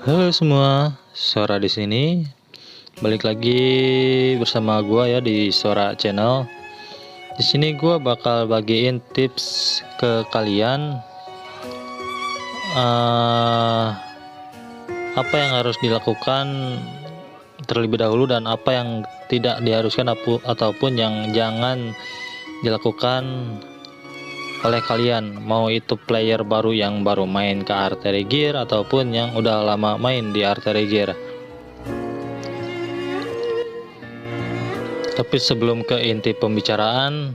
Halo semua, Sora di sini. Balik lagi bersama gua ya di Sora Channel. Di sini gua bakal bagiin tips ke kalian eh, apa yang harus dilakukan terlebih dahulu dan apa yang tidak diharuskan ataupun yang jangan dilakukan oleh kalian, mau itu player baru yang baru main ke Artillery Gear ataupun yang udah lama main di Artillery Gear. Tapi sebelum ke inti pembicaraan,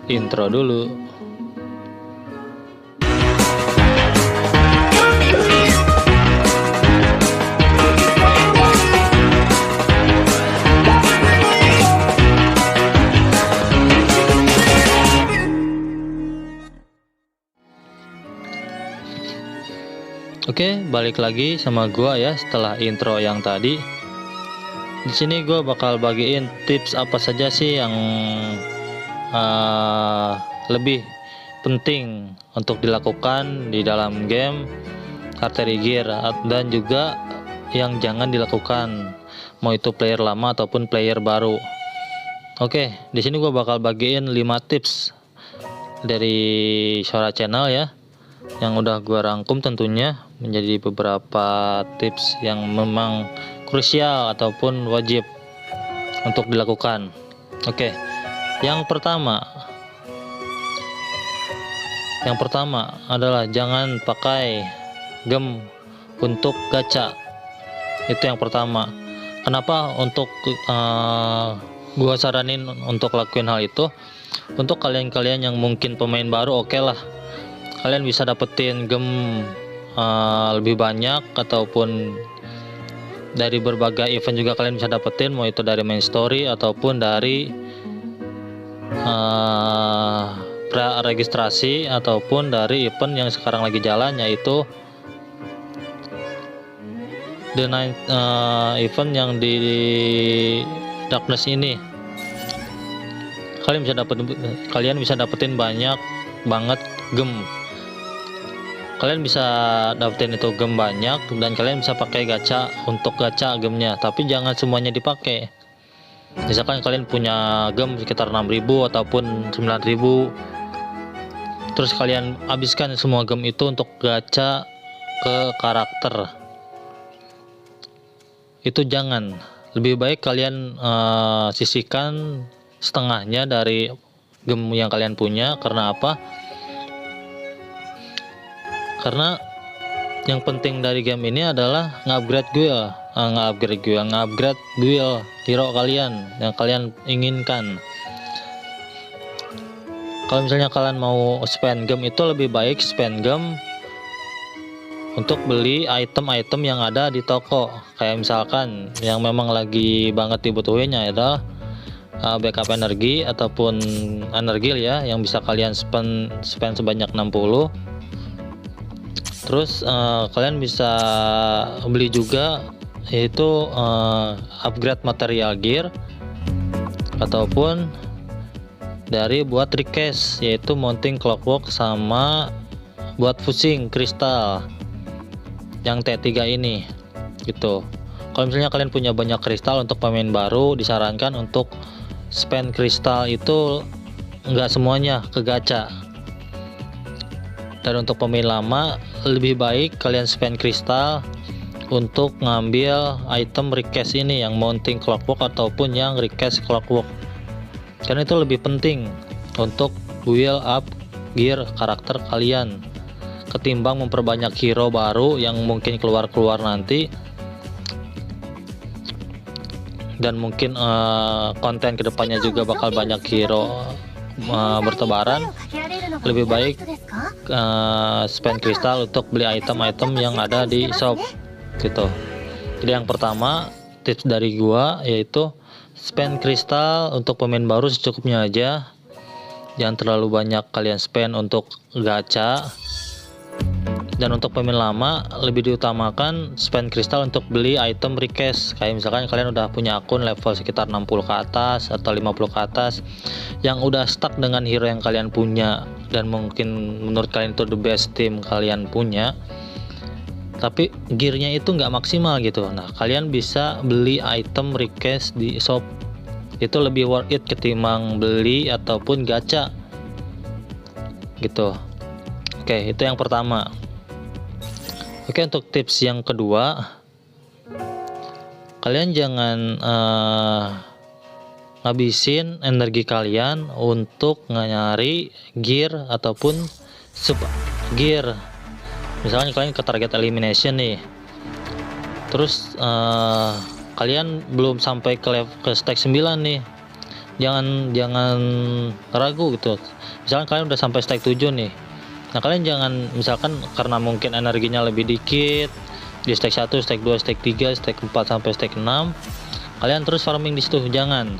intro dulu. Oke, balik lagi sama gua ya setelah intro yang tadi. Di sini gua bakal bagiin tips apa saja sih yang lebih penting untuk dilakukan di dalam game Artillery Gear dan juga yang jangan dilakukan, mau itu player lama ataupun player baru. Oke, di sini gua bakal bagiin 5 tips dari Sora Channel ya, yang udah gua rangkum tentunya menjadi beberapa tips yang memang krusial ataupun wajib untuk dilakukan. Oke, yang pertama adalah jangan pakai gem untuk gacha. Itu yang pertama. Kenapa untuk gua saranin untuk lakuin hal itu? Untuk kalian-kalian yang mungkin pemain baru, oke lah, kalian bisa dapetin gem lebih banyak ataupun dari berbagai event juga kalian bisa dapetin, mau itu dari main story ataupun dari pra-registrasi ataupun dari event yang sekarang lagi jalan, yaitu The Night event yang di Darkness ini. Kalian bisa dapetin banyak banget gem. Kalian bisa dapetin itu gem banyak dan kalian bisa pakai gacha untuk gacha gemnya, tapi jangan semuanya dipakai. Misalkan kalian punya gem sekitar 6.000 ataupun 9.000, terus kalian habiskan semua gem itu untuk gacha ke karakter. Itu jangan. Lebih baik kalian sisihkan setengahnya dari gem yang kalian punya. Karena apa? Karena yang penting dari game ini adalah nge-upgrade build hero kalian yang kalian inginkan. Kalau misalnya kalian mau spend gem, itu lebih baik spend gem untuk beli item-item yang ada di toko. Kayak misalkan yang memang lagi banget dibutuhinnya adalah backup energi ataupun energi ya, yang bisa kalian spend sebanyak 60. Terus kalian bisa beli juga, yaitu upgrade material gear ataupun dari buat request, yaitu mounting clockwork sama buat fusing kristal yang T3 ini gitu. Kalau misalnya kalian punya banyak kristal, untuk pemain baru disarankan untuk spend kristal itu enggak semuanya ke gacha. Dan untuk pemain lama lebih baik kalian spend kristal untuk ngambil item request ini, yang mounting clockwork ataupun yang request clockwork, karena itu lebih penting untuk build up gear karakter kalian ketimbang memperbanyak hero baru yang mungkin keluar nanti. Dan mungkin konten kedepannya juga bakal banyak hero bertebaran. Lebih baik spend kristal untuk beli item-item yang ada di shop gitu. Jadi yang pertama tips dari gua yaitu spend kristal untuk pemain baru secukupnya aja, jangan terlalu banyak kalian spend untuk gacha. Dan untuk pemain lama lebih diutamakan spend kristal untuk beli item request. Kayak misalkan kalian udah punya akun level sekitar 60 ke atas atau 50 ke atas yang udah stuck dengan hero yang kalian punya dan mungkin menurut kalian itu the best team kalian punya, tapi gearnya itu nggak maksimal gitu. Nah, kalian bisa beli item request di shop, itu lebih worth it ketimbang beli ataupun gacha gitu. Oke, itu yang pertama. Oke, untuk tips yang kedua, kalian jangan ngabisin energi kalian untuk nyari gear ataupun sub gear. Misalnya kalian ke target elimination nih, terus kalian belum sampai ke stack 9 nih, jangan ragu gitu. Misalkan kalian udah sampai stack 7 nih, nah kalian jangan, misalkan karena mungkin energinya lebih dikit di stack 1, stack 2, stack 3, stack 4 sampai stack 6, kalian terus farming di situ. Jangan.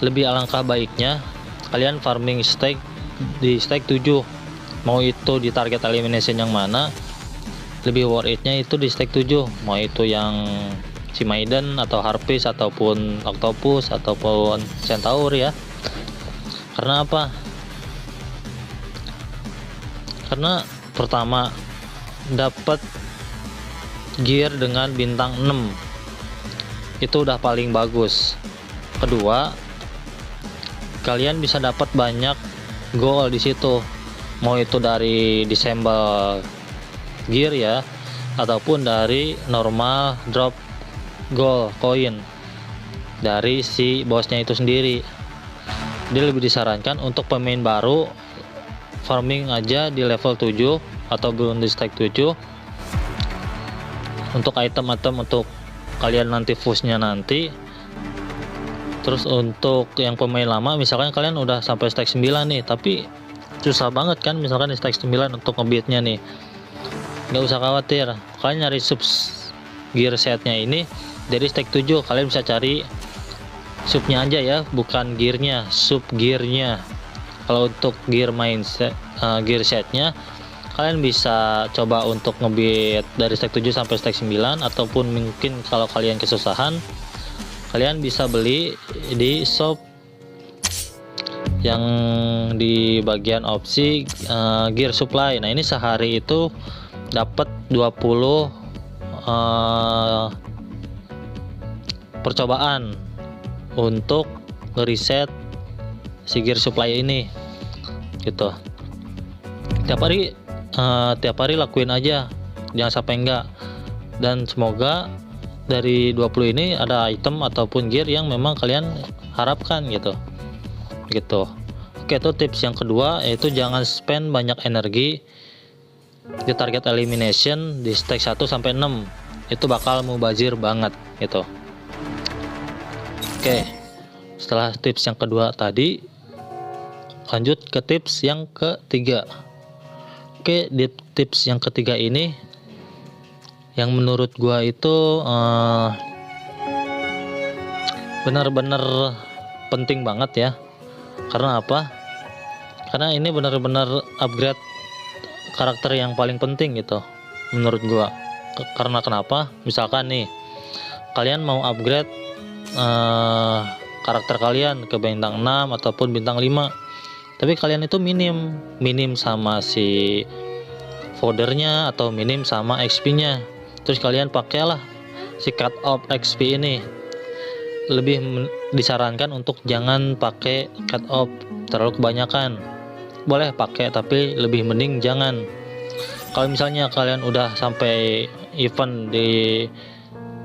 Lebih alangkah baiknya kalian farming stack di stack 7, mau itu di target elimination yang mana, lebih worth it-nya itu di stack 7, mau itu yang si Maiden atau Harpies ataupun Octopus ataupun Centaur ya. Karena apa? Karena pertama, dapat gear dengan bintang 6 itu udah paling bagus. Kedua, kalian bisa dapat banyak gold di situ, mau itu dari disable gear ya, ataupun dari normal drop gold koin dari si bosnya itu sendiri. Dia lebih disarankan untuk pemain baru farming aja di level 7 atau belum di stack 7 untuk item-item untuk kalian nanti pushnya nanti. Terus untuk yang pemain lama, misalkan kalian udah sampai stack 9 nih, tapi susah banget kan misalkan di stack 9 untuk ngebeatnya nih, nggak usah khawatir. Kalian nyari sub gear setnya ini dari stack 7, kalian bisa cari subnya aja ya, bukan gearnya, sub gearnya. Kalau untuk gear mindset, gear setnya kalian bisa coba untuk ngebeat dari stack 7 sampai stack 9, ataupun mungkin kalau kalian kesusahan, kalian bisa beli di shop yang di bagian opsi gear supply. Nah, ini sehari itu dapat 20 percobaan untuk ngereset si gear supply ini gitu. Tiap hari lakuin aja, jangan sampai enggak. Dan semoga dari 20 ini ada item ataupun gear yang memang kalian harapkan gitu. Oke, itu tips yang kedua, yaitu jangan spend banyak energi di target elimination di stack 1 sampai 6. Itu bakal mubazir banget gitu. Oke, setelah tips yang kedua tadi, lanjut ke tips yang ketiga. Oke, di tips yang ketiga ini yang menurut gua itu benar-benar penting banget ya. Karena apa? Karena ini benar-benar upgrade karakter yang paling penting gitu menurut gua. Karena kenapa? Misalkan nih, kalian mau upgrade karakter kalian ke bintang 6 ataupun bintang 5, tapi kalian itu minim sama si foldernya atau minim sama XP-nya. Terus kalian pakailah si cut off XP ini. Lebih disarankan untuk jangan pakai cut off terlalu kebanyakan. Boleh pakai, tapi lebih mending jangan. Kalau misalnya kalian udah sampai event di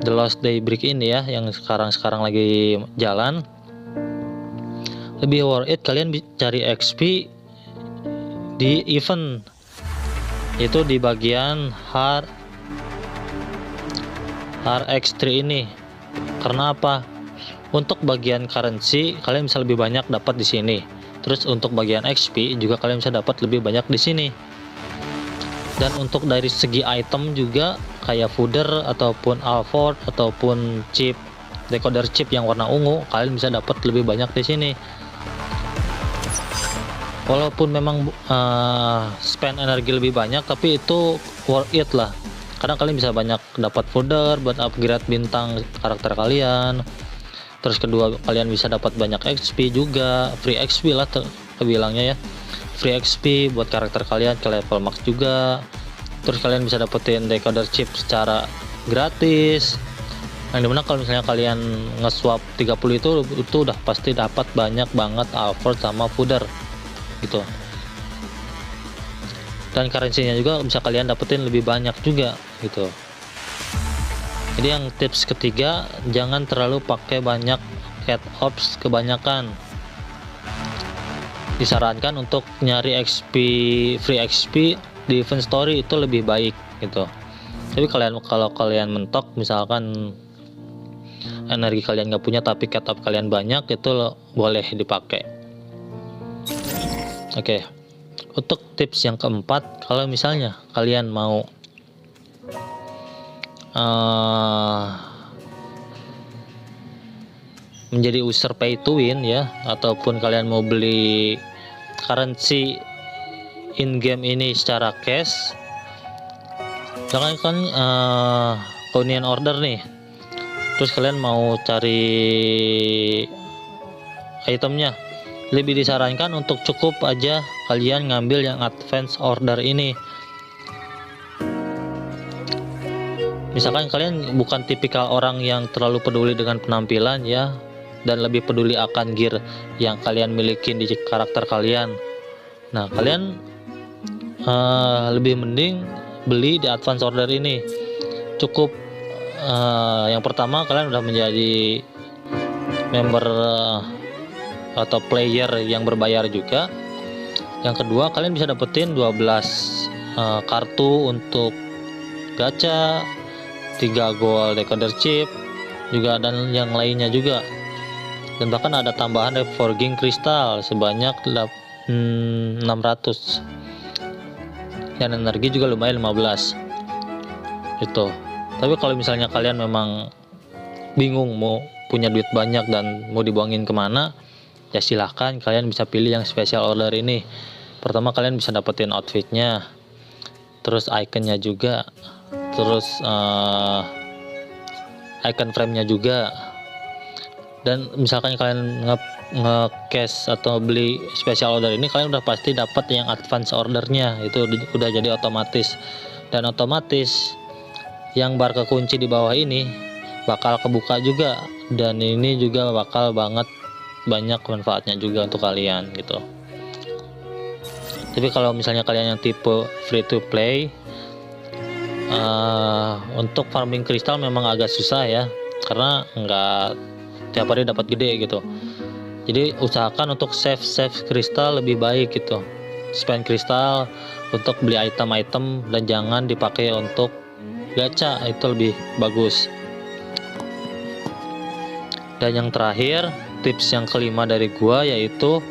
The Lost Daybreak ini ya, yang sekarang lagi jalan, lebih worth it kalian cari XP di event itu di bagian RX3 ini. Karena apa? Untuk bagian currency kalian bisa lebih banyak dapat di sini. Terus untuk bagian XP juga kalian bisa dapat lebih banyak di sini. Dan untuk dari segi item juga kayak fooder ataupun alford ataupun chip, decoder chip yang warna ungu, kalian bisa dapat lebih banyak di sini. Walaupun memang spend energi lebih banyak, tapi itu worth it lah. Karena kalian bisa banyak dapat fooder buat upgrade bintang karakter kalian. Terus kedua, kalian bisa dapat banyak XP juga, free XP lah kebilangnya ya, free XP buat karakter kalian ke level max juga. Terus kalian bisa dapetin decoder chip secara gratis, yang dimana kalau misalnya kalian nge-swap 30 itu udah pasti dapat banyak banget Alford sama Fooder gitu. Dan currency-nya juga bisa kalian dapetin lebih banyak juga gitu. Jadi yang tips ketiga, jangan terlalu pakai banyak cat ops kebanyakan. Disarankan untuk nyari XP, free XP di event story itu lebih baik gitu. Tapi kalau kalian mentok, misalkan energi kalian nggak punya tapi cat up kalian banyak, itu boleh dipakai. Oke. Untuk tips yang keempat, kalau misalnya kalian mau menjadi user pay to win ya, ataupun kalian mau beli currency in game ini secara cash, misalkan kan keunian order nih, terus kalian mau cari itemnya, lebih disarankan untuk cukup aja kalian ngambil yang advance order ini. Misalkan kalian bukan tipikal orang yang terlalu peduli dengan penampilan ya, dan lebih peduli akan gear yang kalian miliki di karakter kalian. Nah, kalian lebih mending beli di advance order ini. Cukup yang pertama, kalian udah menjadi member atau player yang berbayar juga. Yang kedua, kalian bisa dapetin 12 kartu untuk gacha, 3 gold decoder chip juga, dan yang lainnya juga. Dan bahkan ada tambahan forging kristal sebanyak 600, dan energi juga lumayan 15 itu. Tapi kalau misalnya kalian memang bingung mau punya duit banyak dan mau dibuangin kemana, ya silahkan kalian bisa pilih yang special order ini. Pertama, kalian bisa dapetin outfitnya, terus iconnya juga, terus icon frame-nya juga. Dan misalkan kalian nge-cash atau beli special order ini, kalian udah pasti dapat yang advance ordernya, itu udah jadi otomatis. Dan otomatis yang bar kekunci di bawah ini bakal kebuka juga, dan ini juga bakal banget banyak manfaatnya juga untuk kalian gitu. Tapi kalau misalnya kalian yang tipe free to play, untuk farming kristal memang agak susah ya, karena nggak tiap hari dapat gede gitu. Jadi usahakan untuk save kristal lebih baik gitu. Spend kristal untuk beli item-item dan jangan dipakai untuk gacha, itu lebih bagus. Dan yang terakhir, tips yang kelima dari gua yaitu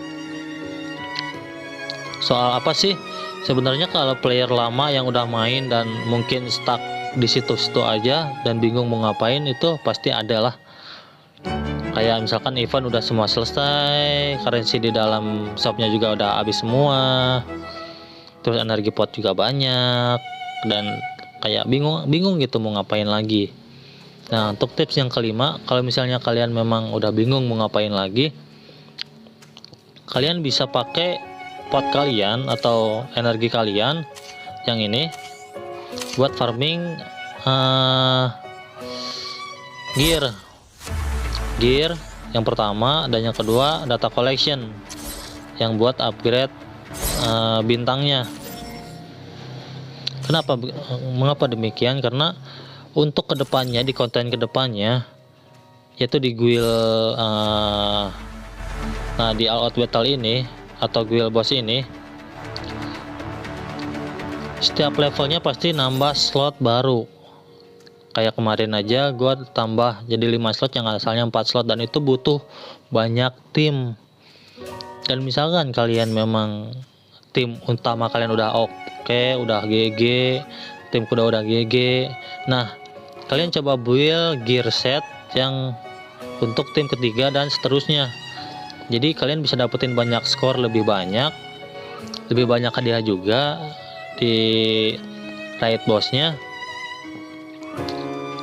soal apa sih? Sebenarnya kalau player lama yang udah main dan mungkin stuck di situ-situ aja dan bingung mau ngapain, itu pasti ada lah. Kayak misalkan event udah semua selesai, currency di dalam shopnya juga udah habis semua, terus energi pot juga banyak, dan kayak bingung gitu mau ngapain lagi. Nah, untuk tips yang kelima, kalau misalnya kalian memang udah bingung mau ngapain lagi, kalian bisa pakai pot kalian atau energi kalian yang ini buat farming gear yang pertama, dan yang kedua data collection yang buat upgrade bintangnya. Mengapa demikian? Karena untuk kedepannya, di konten kedepannya, yaitu di guild di all out battle ini atau guild boss ini, setiap levelnya pasti nambah slot baru. Kayak kemarin aja gua tambah jadi 5 slot yang asalnya 4 slot, dan itu butuh banyak tim. Dan misalkan kalian memang tim utama kalian udah oke, udah GG, tim kuda udah GG, nah kalian coba build gear set yang untuk tim ketiga dan seterusnya. Jadi kalian bisa dapetin banyak skor, lebih banyak hadiah juga di raid bossnya.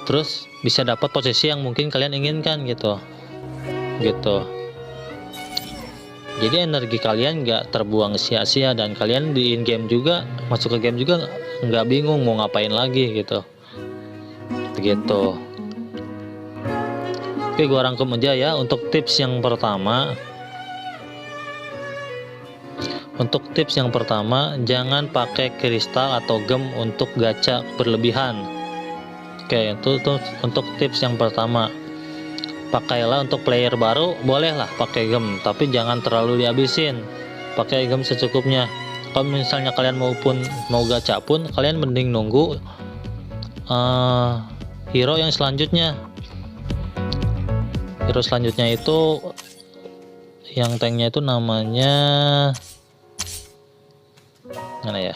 Terus bisa dapat posisi yang mungkin kalian inginkan gitu. Jadi energi kalian nggak terbuang sia-sia, dan kalian di in game juga, masuk ke game juga nggak bingung mau ngapain lagi gitu. Begitu. Oke, gua rangkum aja ya untuk tips yang pertama. Untuk tips yang pertama, jangan pakai kristal atau gem untuk gacha berlebihan. Oke, itu untuk tips yang pertama. Pakailah untuk player baru, bolehlah pakai gem, tapi jangan terlalu dihabisin. Pakai gem secukupnya. Kalau misalnya kalian mau gacha pun, kalian mending nunggu hero yang selanjutnya. Hero selanjutnya itu yang tanknya itu namanya mana ya?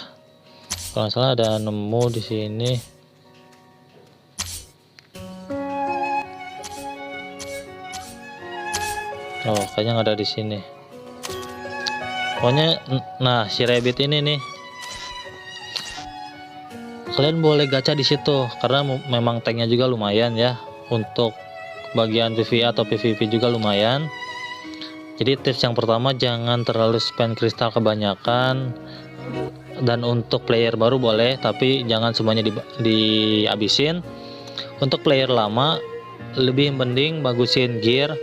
Kalau nggak salah ada nemu di sini. Oh, kayaknya nggak ada di sini. Pokoknya, nah si rabbit ini nih, kalian boleh gacha di situ karena memang tanknya juga lumayan ya. Untuk bagian PvE atau PvP juga lumayan. Jadi tips yang pertama, jangan terlalu spend kristal kebanyakan. Dan untuk player baru boleh, tapi jangan semuanya dihabisin. Untuk player lama, lebih mending bagusin gear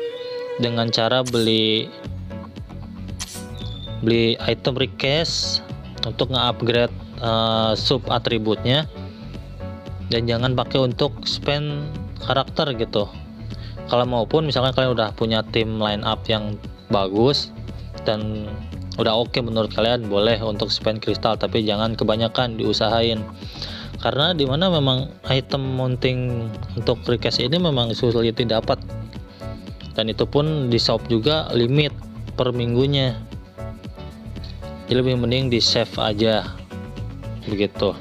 dengan cara beli item request untuk nge-upgrade sub atributnya, dan jangan pakai untuk spend karakter gitu. Kalau maupun misalkan kalian udah punya tim line up yang bagus dan udah oke menurut kalian, boleh untuk spend kristal, tapi jangan kebanyakan, diusahain. Karena dimana memang item mounting untuk request ini memang sulit didapat, dan itu pun di shop juga limit per minggunya. Jadi lebih mending di save aja begitu.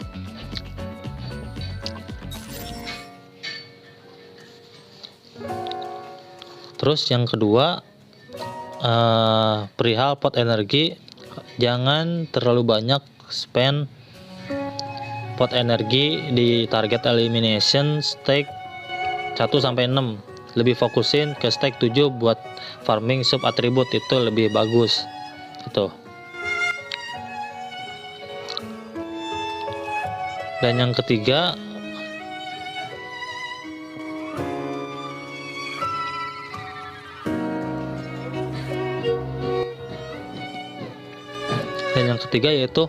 Terus yang kedua, perihal pot energi, jangan terlalu banyak spend pot energi di target elimination stake 1-6. Lebih fokusin ke stake 7 buat farming sub atribut, itu lebih bagus gitu. Dan yang ketiga, yaitu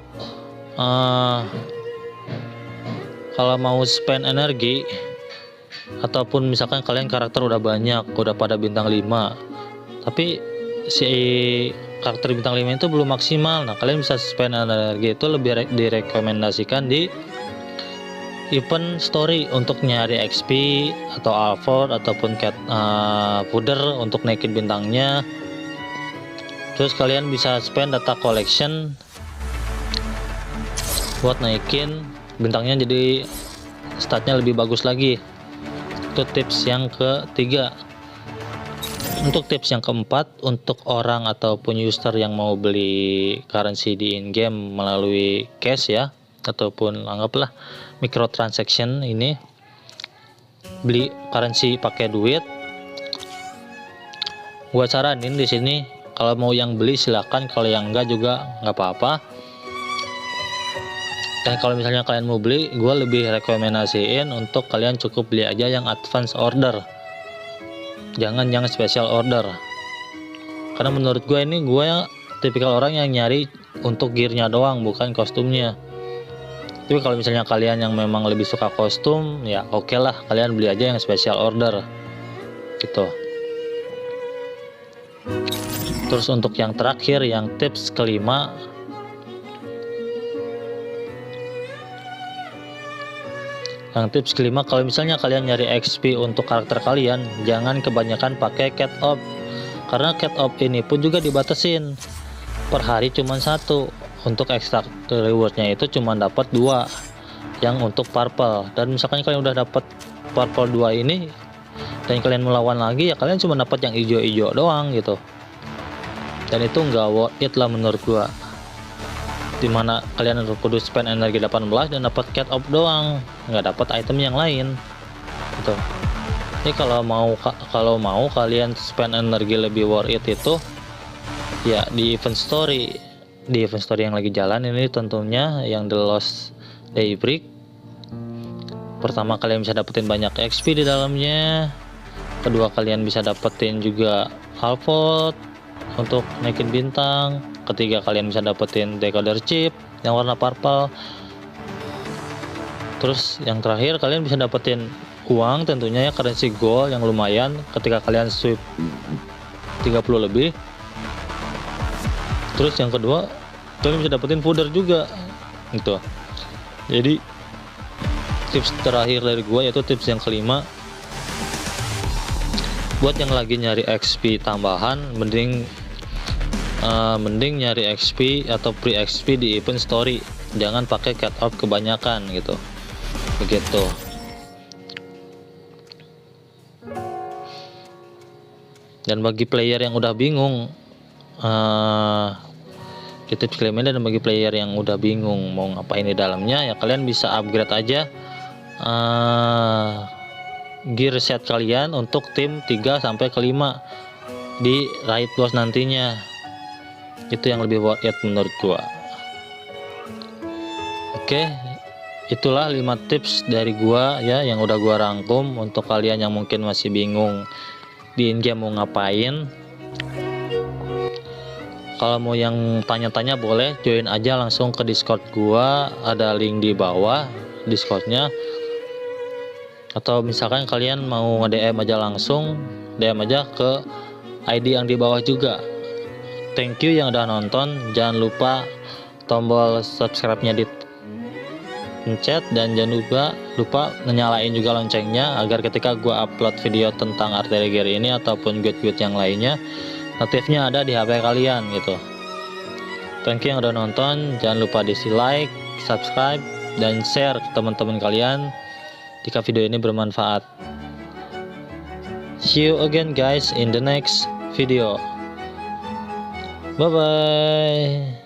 kalau mau spend energi ataupun misalkan kalian karakter udah banyak, udah pada bintang 5, tapi si karakter bintang 5 itu belum maksimal, nah kalian bisa spend energi itu lebih direkomendasikan di event story untuk nyari XP atau Alford ataupun cat fooder untuk naikin bintangnya. Terus kalian bisa spend data collection buat naikin bintangnya jadi statnya lebih bagus lagi. Itu tips yang ketiga. Untuk tips yang keempat, untuk orang ataupun user yang mau beli currency di in-game melalui cash ya, ataupun anggaplah microtransaction, ini beli currency pakai duit, gua saranin di sini kalau mau yang beli silakan, kalau yang enggak juga nggak apa-apa. Dan kalau misalnya kalian mau beli, gue lebih rekomendasiin untuk kalian cukup beli aja yang advance order, jangan yang special order. Karena menurut gue ini, gue tipikal orang yang nyari untuk gearnya doang, bukan kostumnya. Tapi kalau misalnya kalian yang memang lebih suka kostum, ya oke lah, kalian beli aja yang special order gitu. Terus untuk yang terakhir, yang tips kelima, kalau misalnya kalian nyari XP untuk karakter kalian, jangan kebanyakan pakai cat op, karena cat op ini pun juga dibatasin per hari cuma 1. Untuk extra rewardnya itu cuma dapat 2 yang untuk purple, dan misalkan kalian udah dapat purple 2 ini dan kalian melawan lagi, ya kalian cuma dapat yang hijau-hijau doang gitu, dan itu nggak worth it lah menurut gua. Dimana kalian kudu spend energi 18 dan dapat cat op doang, nggak dapat item yang lain gitu. Jadi kalau mau kalian spend energi lebih worth it itu ya di event story yang lagi jalan ini, tentunya yang The Lost Daybreak. Pertama, kalian bisa dapetin banyak XP di dalamnya. Kedua, kalian bisa dapetin juga Halford untuk naikin bintang. Ketiga, kalian bisa dapetin decoder chip yang warna purple. Terus yang terakhir, kalian bisa dapetin uang, tentunya ya, currency gold yang lumayan ketika kalian sweep 30 lebih. Terus yang kedua, kalian bisa dapetin fooder juga gitu. Jadi tips terakhir dari gua yaitu tips yang kelima, buat yang lagi nyari XP tambahan, mending nyari XP atau pre XP di event story, jangan pakai cut off kebanyakan gitu, begitu. Dan bagi player yang udah bingung, di tips kelima, dan bagi player yang udah bingung mau ngapain di dalamnya, ya kalian bisa upgrade aja gear set kalian untuk tim 3 sampai ke 5 di raid boss nantinya. Itu yang lebih worth it menurut gua. Oke, itulah 5 tips dari gua ya, yang udah gua rangkum untuk kalian yang mungkin masih bingung di in-game mau ngapain. Kalau mau yang tanya-tanya, boleh join aja langsung ke Discord gua, ada link di bawah Discordnya. Atau misalkan kalian mau nge-DM aja langsung, DM aja ke ID yang di bawah juga. Thank you yang udah nonton. Jangan lupa tombol subscribe-nya dipencet, dan jangan lupa nyalain juga loncengnya agar ketika gua upload video tentang artillery gear ini ataupun guide-guide yang lainnya, notifnya ada di HP kalian gitu. Thank you yang udah nonton. Jangan lupa diisi like, subscribe, dan share ke teman-teman kalian jika video ini bermanfaat. See you again guys in the next video. Bye bye.